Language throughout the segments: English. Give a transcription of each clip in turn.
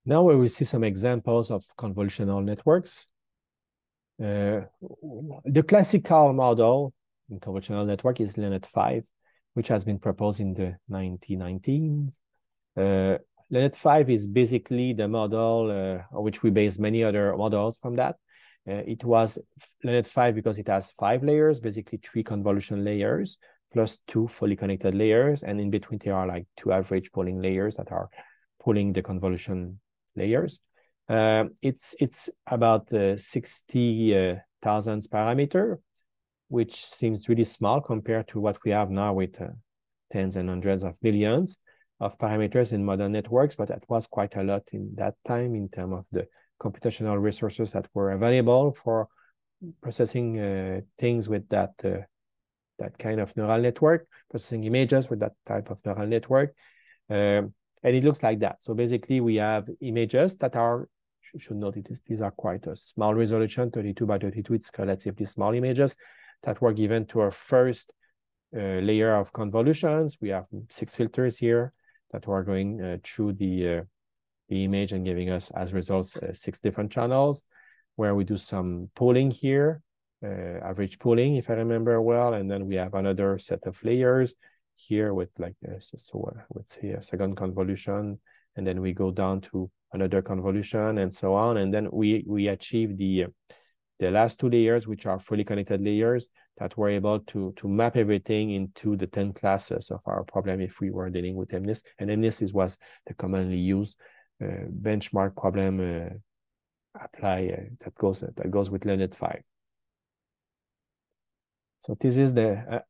Now we will see some examples of convolutional networks. The classical model in convolutional network is LeNet5, which has been proposed in the 1990s. LeNet5 is basically the model on which we base many other models from that. It was LeNet5 because it has 5 layers, basically 3 convolution layers, plus 2 fully connected layers. And in between, there are like 2 average pooling layers that are pooling the convolution layers. It's about 60,000 parameter, which seems really small compared to what we have now with tens and hundreds of millions of parameters in modern networks, but that was quite a lot in that time in terms of the computational resources that were available for processing things with that kind of neural network, processing images with that type of neural network. And it looks like that. So basically, we have images that are, you should note these are quite a small resolution, 32 by 32. It's relatively small images that were given to our first layer of convolutions. We have 6 filters here that were going through the image and giving us, as results, 6 different channels, where we do some pooling here, average pooling, if I remember well. And then we have another set of layers here with like let's say a second convolution, and then we go down to another convolution and so on, and then we achieve the last 2 layers, which are fully connected layers that were able to map everything into the 10 classes of our problem if we were dealing with MNIST. And MNIST was the commonly used benchmark problem that goes with LeNet5. So this is the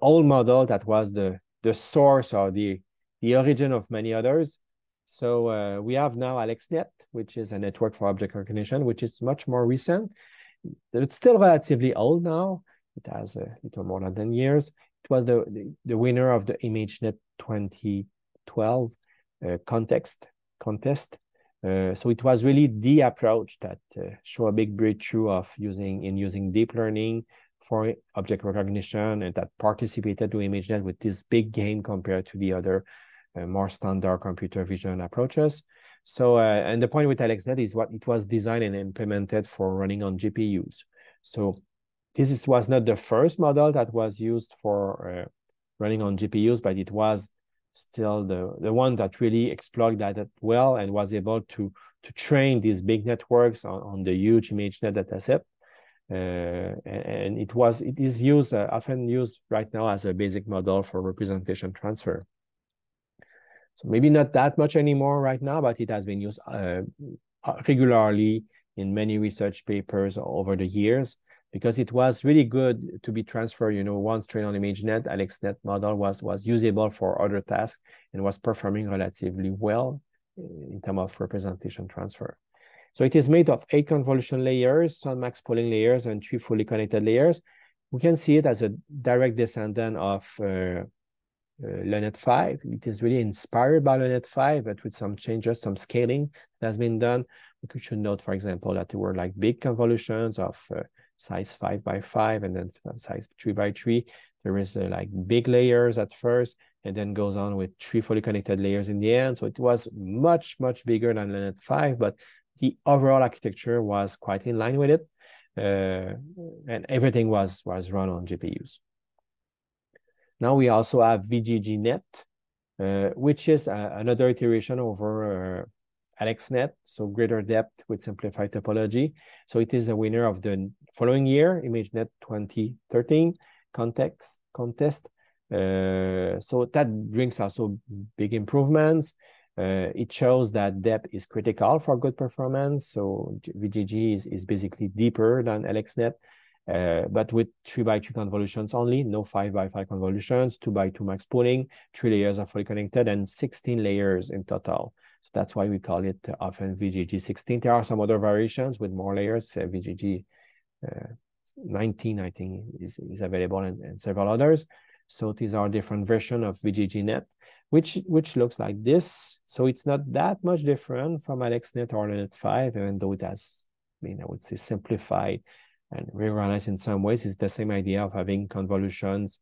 old model that was the source or the origin of many others. So we have now AlexNet, which is a network for object recognition, which is much more recent. It's still relatively old now. It has a little more than 10 years. It was the winner of the ImageNet 2012 contest. So it was really the approach that showed a big breakthrough of using deep learning for object recognition, and that participated to ImageNet with this big gain compared to the other more standard computer vision approaches. So, and the point with AlexNet is what it was designed and implemented for running on GPUs. So this was not the first model that was used for running on GPUs, but it was still the one that really exploited that well and was able to train these big networks on the huge ImageNet dataset. And it is used often used right now as a basic model for representation transfer. So maybe not that much anymore right now, but it has been used regularly in many research papers over the years, because it was really good to be transferred. Once trained on ImageNet, AlexNet model was usable for other tasks and was performing relatively well in terms of representation transfer. So it is made of 8 convolution layers, some max pooling layers, and 3 fully connected layers. We can see it as a direct descendant of LeNet5. It is really inspired by LeNet5, but with some changes, some scaling that has been done. We should note, for example, that there were like big convolutions of size 5 by 5 and then size 3 by 3. There is like big layers at first, and then goes on with 3 fully connected layers in the end. So it was much, much bigger than LeNet5, but the overall architecture was quite in line with it, and everything was run on GPUs. Now we also have VGGNet, which is another iteration over AlexNet, so greater depth with simplified topology. So it is the winner of the following year, ImageNet 2013 contest. So that brings also big improvements. It shows that depth is critical for good performance. So VGG is basically deeper than AlexNet, but with 3 by 3 convolutions only, no 5 by 5 convolutions, 2 by 2 max pooling, 3 layers are fully connected, and 16 layers in total. So that's why we call it often VGG 16. There are some other variations with more layers. VGG 19, I think, is available, and several others. So these are different versions of VGGNet, which looks like this. So it's not that much different from AlexNet or LeNet5, even though it has been, I would say, simplified and reorganized in some ways. It's the same idea of having convolutions,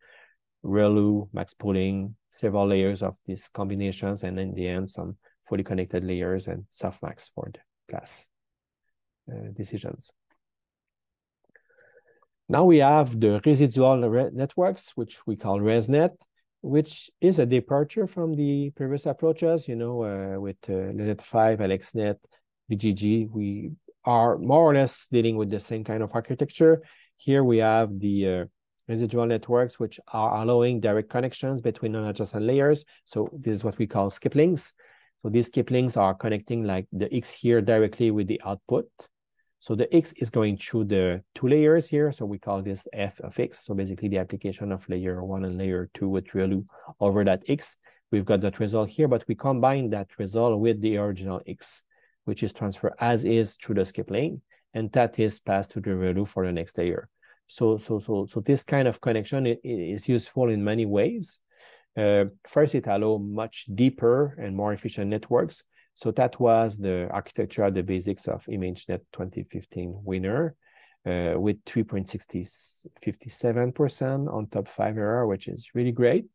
ReLU, max pooling, several layers of these combinations, and in the end, some fully connected layers and softmax for the class decisions. Now we have the residual networks, which we call ResNet, which is a departure from the previous approaches. You know, with LeNet5, AlexNet, BGG, we are more or less dealing with the same kind of architecture. Here we have the residual networks, which are allowing direct connections between non-adjacent layers. So this is what we call skip links. So these skip links are connecting like the X here directly with the output. So the X is going through the two layers here. So we call this f of X. So basically the application of layer 1 and layer 2 with ReLU over that X. We've got that result here, but we combine that result with the original X, which is transferred as is through the skip link, and that is passed to the ReLU for the next layer. So this kind of connection is useful in many ways. First, it allows much deeper and more efficient networks. So that was the architecture, the basics of ImageNet 2015 winner with 3.57% on top 5 error, which is really great.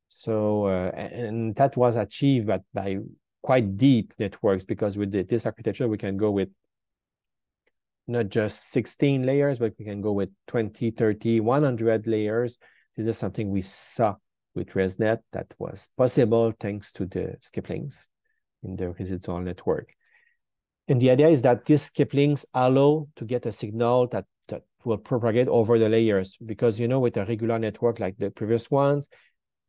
So, and that was achieved by quite deep networks, because with this architecture, we can go with not just 16 layers, but we can go with 20, 30, 100 layers. This is something we saw with ResNet that was possible thanks to the skip links in the residual network. And the idea is that these skip links allow to get a signal that will propagate over the layers, because, you know, with a regular network like the previous ones,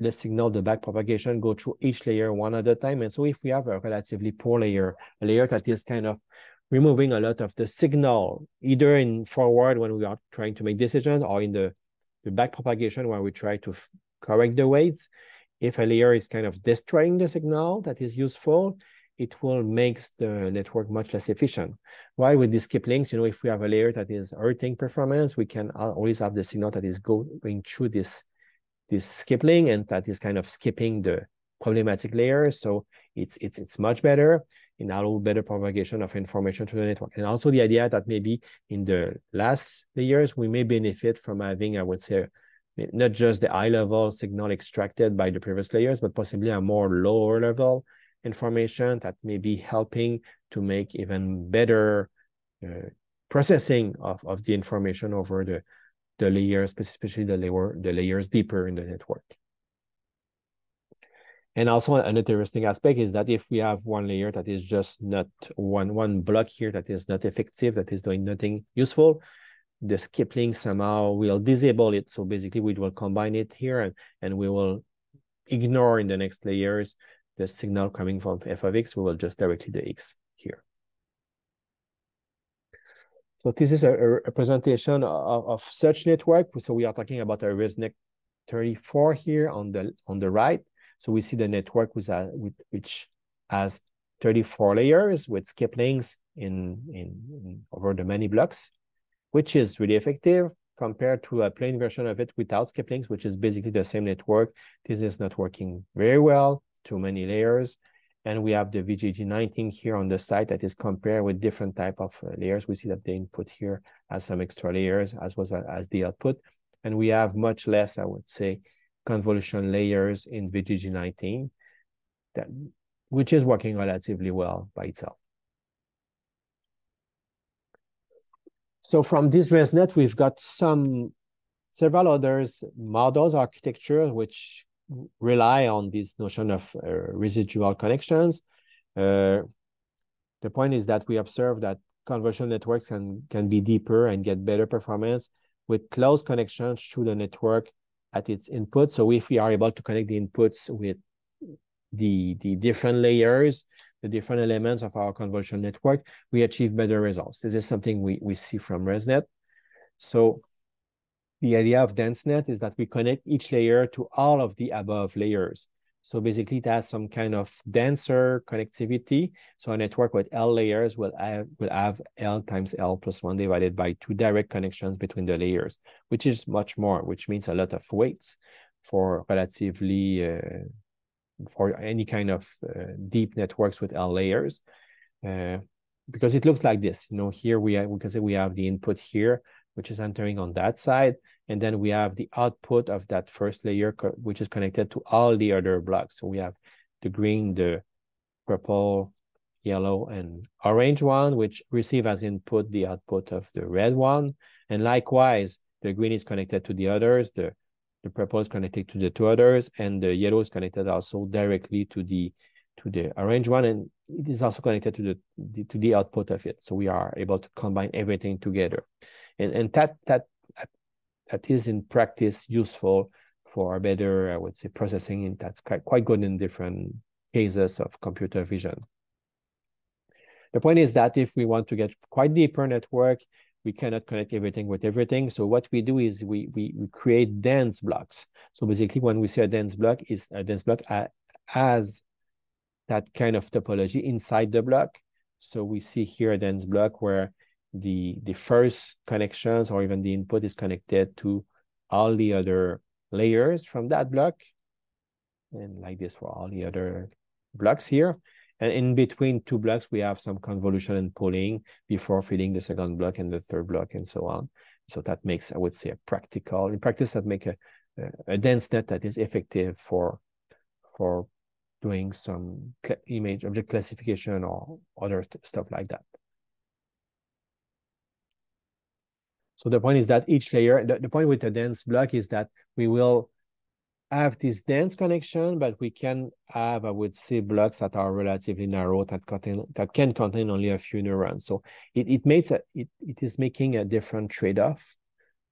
the signal, the back propagation go through each layer one at a time. And so if we have a relatively poor layer, a layer that is kind of removing a lot of the signal, either in forward when we are trying to make decisions, or in the back propagation where we try to correct the weights, if a layer is kind of destroying the signal that is useful, it will make the network much less efficient. Why with these skip links, you know, if we have a layer that is hurting performance, we can always have the signal that is going through this skip link, and that is kind of skipping the problematic layer. So it's much better in allow better propagation of information to the network. And also the idea that maybe in the last layers, we may benefit from having, I would say, not just the high level signal extracted by the previous layers, but possibly a more lower level information that may be helping to make even better processing of the information over the layers, especially the layers deeper in the network. And also an interesting aspect is that if we have one layer that is just not one block here that is not effective, that is doing nothing useful, the skip link somehow will disable it. So basically we will combine it here, and we will ignore in the next layers the signal coming from f of X. We will just directly the X here. So this is a presentation of such network. So we are talking about a ResNet 34 here on the right. So we see the network which has 34 layers with skip links in over the many blocks, which is really effective compared to a plain version of it without skip links, which is basically the same network. This is not working very well, too many layers. And we have the VGG19 here on the side that is compared with different type of layers. We see that the input here has some extra layers as well as the output. And we have much less, I would say, convolution layers in VGG19, which is working relatively well by itself. So from this ResNet, we've got several others models, architecture, which rely on this notion of residual connections. The point is that we observe that convolutional networks can be deeper and get better performance with close connections through the network at its input. So if we are able to connect the inputs with the different layers, the different elements of our convolutional network, we achieve better results. This is something we see from ResNet. So the idea of DenseNet is that we connect each layer to all of the above layers. So basically it has some kind of denser connectivity. So a network with L layers will have L times L plus 1 divided by 2 direct connections between the layers, which is much more, which means a lot of weights for relatively, for any kind of deep networks with L layers. Because it looks like this, you know, here we can say we have the input here, which is entering on that side. And then we have the output of that first layer, which is connected to all the other blocks. So we have the green, the purple, yellow, and orange one, which receive as input the output of the red one. And likewise, the green is connected to the others, the purple is connected to the two others, and the yellow is connected also directly to the orange one, and it is also connected to the output of it. So we are able to combine everything together. And that is in practice useful for better, I would say, processing, and that's quite good in different cases of computer vision. The point is that if we want to get quite deeper network, we cannot connect everything with everything. So what we do is we create dense blocks. So basically, when we say a dense block, has that kind of topology inside the block. So we see here a dense block where the first connections or even the input is connected to all the other layers from that block, and like this for all the other blocks here. And in between two blocks, we have some convolution and pooling before feeding the second block and the third block and so on. So that makes, I would say, in practice, that make a dense net that is effective for doing some image object classification or other stuff like that. So the point is that each layer, the point with a dense block is that we will have this dense connection, but we can have, I would say, blocks that are relatively narrow that can contain only a few neurons. So it is making a different trade-off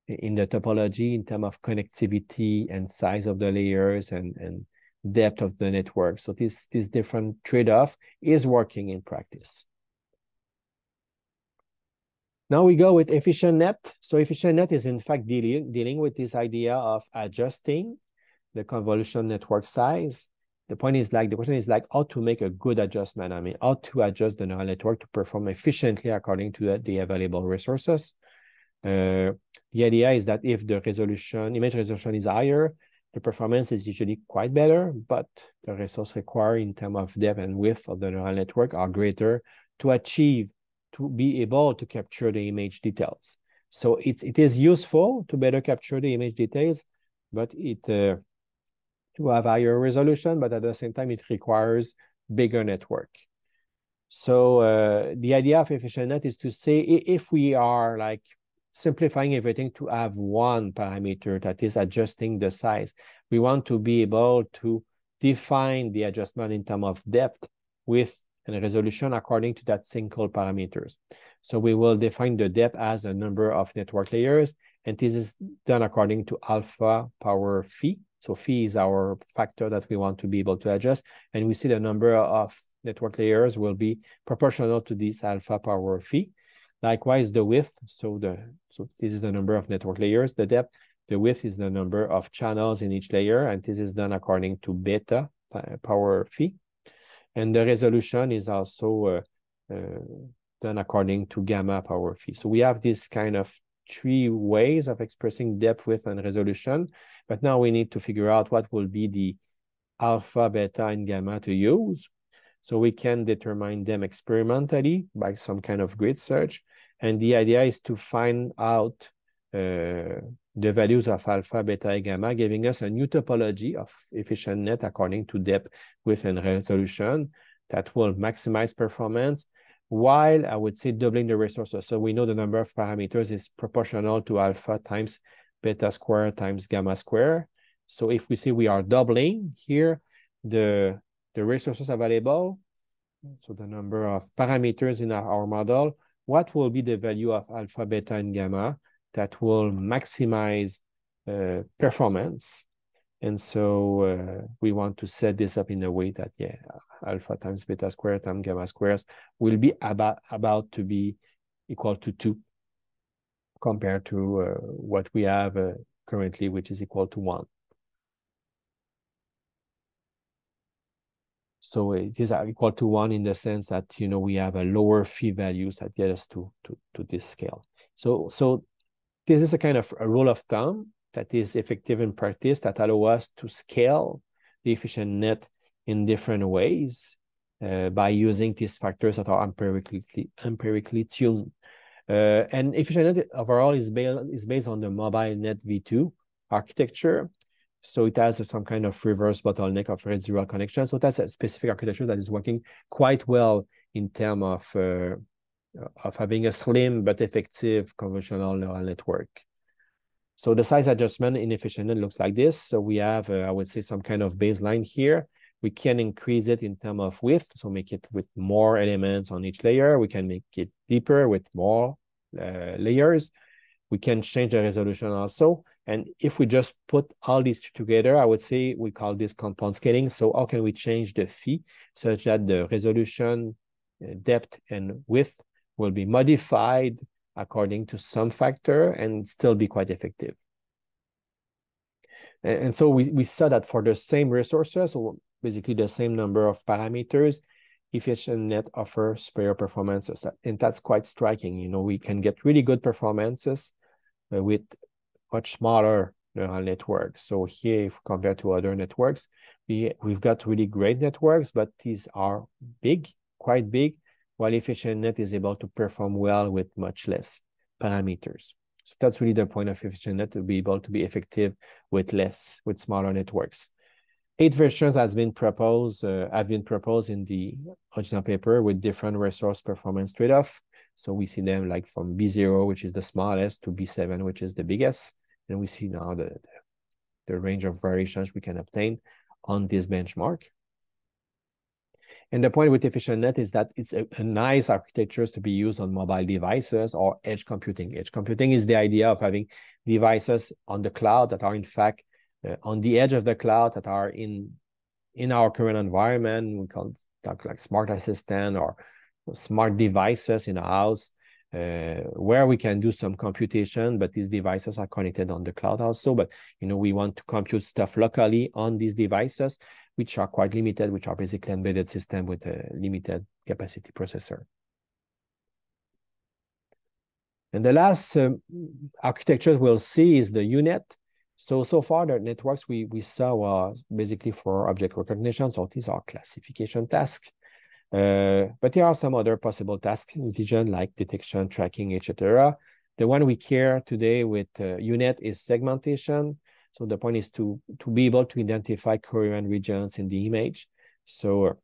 in the topology in terms of connectivity and size of the layers and depth of the network. So this different trade-off is working in practice. Now we go with efficient net. So efficient net is in fact dealing with this idea of adjusting the convolution network size. The question is like how to make a good adjustment. I mean, how to adjust the neural network to perform efficiently according to the available resources. The idea is that if the image resolution is higher, the performance is usually quite better, but the resources required in terms of depth and width of the neural network are greater to be able to capture the image details. So it is useful to better capture the image details, but to have higher resolution, but at the same time, it requires bigger network. So the idea of efficient net is to say, if we are like simplifying everything to have one parameter that is adjusting the size, we want to be able to define the adjustment in terms of depth, width, and resolution according to that single parameters. So we will define the depth as a number of network layers, and this is done according to alpha power phi. So phi is our factor that we want to be able to adjust, and we see the number of network layers will be proportional to this alpha power phi. Likewise, the width, so this is the number of network layers. The depth, the width is the number of channels in each layer, and this is done according to beta power phi. And the resolution is also done according to gamma power phi. So we have this kind of three ways of expressing depth, width, and resolution. But now we need to figure out what will be the alpha, beta, and gamma to use. So we can determine them experimentally by some kind of grid search. And the idea is to find out the values of alpha, beta, and gamma, giving us a new topology of efficient net according to depth, width, and resolution that will maximize performance while, I would say, doubling the resources. So we know the number of parameters is proportional to alpha times beta square times gamma square. So if we say we are doubling here the resources available, so the number of parameters in our model, what will be the value of alpha, beta, and gamma that will maximize performance? And so we want to set this up in a way that, yeah, alpha times beta square times gamma squares will be about to be equal to 2 compared to what we have currently, which is equal to 1. So it is equal to 1 in the sense that, you know, we have a lower phi values that get us to this scale. So this is a kind of a rule of thumb that is effective in practice that allow us to scale the efficient net in different ways by using these factors that are empirically tuned. And efficient net overall is based on the mobile net v2 architecture. So it has some kind of reverse bottleneck of residual connection. So that's a specific architecture that is working quite well in terms of having a slim but effective convolutional neural network. So the size adjustment in efficient looks like this. So we have, I would say, some kind of baseline here. We can increase it in terms of width, so make it with more elements on each layer. We can make it deeper with more layers. We can change the resolution also. And if we just put all these together, I would say we call this compound scaling. So how can we change the phi such that the resolution, depth, and width will be modified according to some factor and still be quite effective? And so we saw that for the same resources, so basically the same number of parameters, EfficientNet offers superior performances. And that's quite striking. You know, we can get really good performances with much smaller neural networks. So here, if compared to other networks, we've got really great networks, but these are big, quite big, while EfficientNet is able to perform well with much less parameters. So that's really the point of EfficientNet, to be able to be effective with smaller networks. 8 versions have been proposed in the original paper with different resource performance trade-off. So we see them like from B0, which is the smallest, to B7, which is the biggest. And we see now the range of variations we can obtain on this benchmark. And the point with EfficientNet is that it's a nice architecture to be used on mobile devices or edge computing. Edge computing is the idea of having devices on the cloud that are in fact on the edge of the cloud, that are in our current environment. We talk like smart assistant or smart devices in a house, where we can do some computation, but these devices are connected on the cloud also. But you know, we want to compute stuff locally on these devices, which are quite limited, which are basically embedded system with a limited capacity processor. And the last architecture we'll see is the UNet. So far, the networks we saw was basically for object recognition. So these are classification tasks. But there are some other possible tasks in vision, like detection, tracking, etc. The one we care today with UNet is segmentation. So the point is to be able to identify coherent regions in the image. So it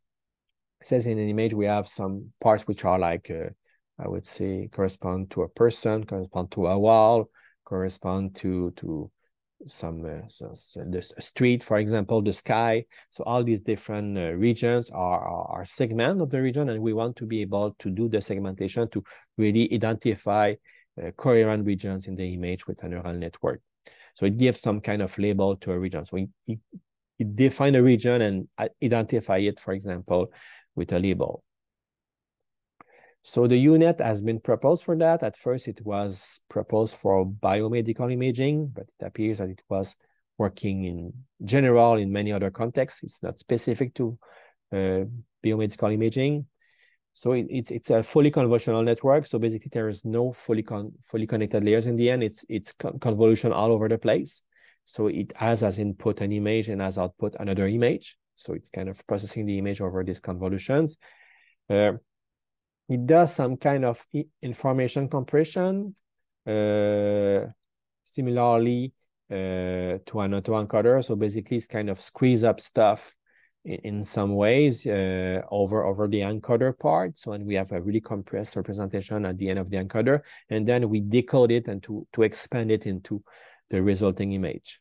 says in an image, we have some parts which are like, I would say, correspond to a person, correspond to a wall, correspond to the street, for example, the sky. So all these different regions are segments of the region, and we want to be able to do the segmentation to really identify coherent regions in the image with a neural network. So it gives some kind of label to a region. So it defines a region and identify it, for example, with a label. So the UNet has been proposed for that. At first, it was proposed for biomedical imaging, but it appears that it was working in general in many other contexts. It's not specific to biomedical imaging. So it's a fully convolutional network. So basically, there is no fully connected layers in the end. It's convolution all over the place. So it has as input an image and as output another image. So it's kind of processing the image over these convolutions. It does some kind of information compression, similarly to an autoencoder. So basically, it's kind of squeeze up stuff in some ways over the encoder part. So, and we have a really compressed representation at the end of the encoder, and then we decode it and to expand it into the resulting image.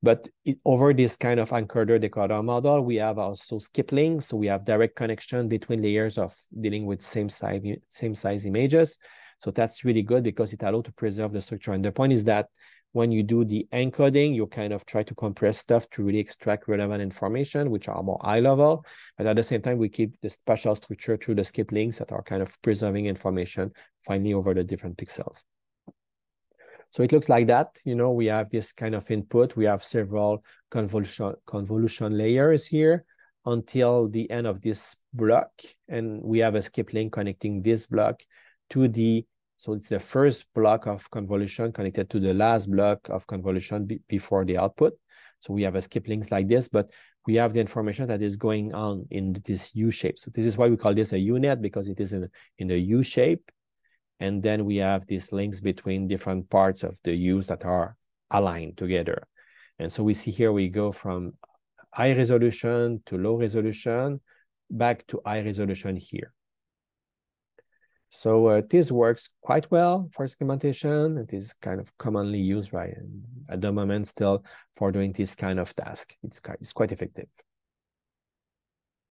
But over this kind of encoder decoder model, we have also skip links. So we have direct connection between layers of dealing with same size images. So that's really good because it allows to preserve the structure. And the point is that when you do the encoding, you kind of try to compress stuff to really extract relevant information, which are more high level. But at the same time, we keep the spatial structure through the skip links that are kind of preserving information finally over the different pixels. So it looks like that. You know, we have this kind of input. We have several convolution layers here until the end of this block. And we have a skip link connecting this block to so it's the first block of convolution connected to the last block of convolution before the output. So we have a skip links like this, but we have the information that is going on in this U shape. So this is why we call this a UNet, because it is in the U shape. And then we have these links between different parts of the U's that are aligned together. And so we see here we go from high resolution to low resolution, back to high resolution here. So this works quite well for segmentation. It is kind of commonly used at the moment still for doing this kind of task. It's quite effective.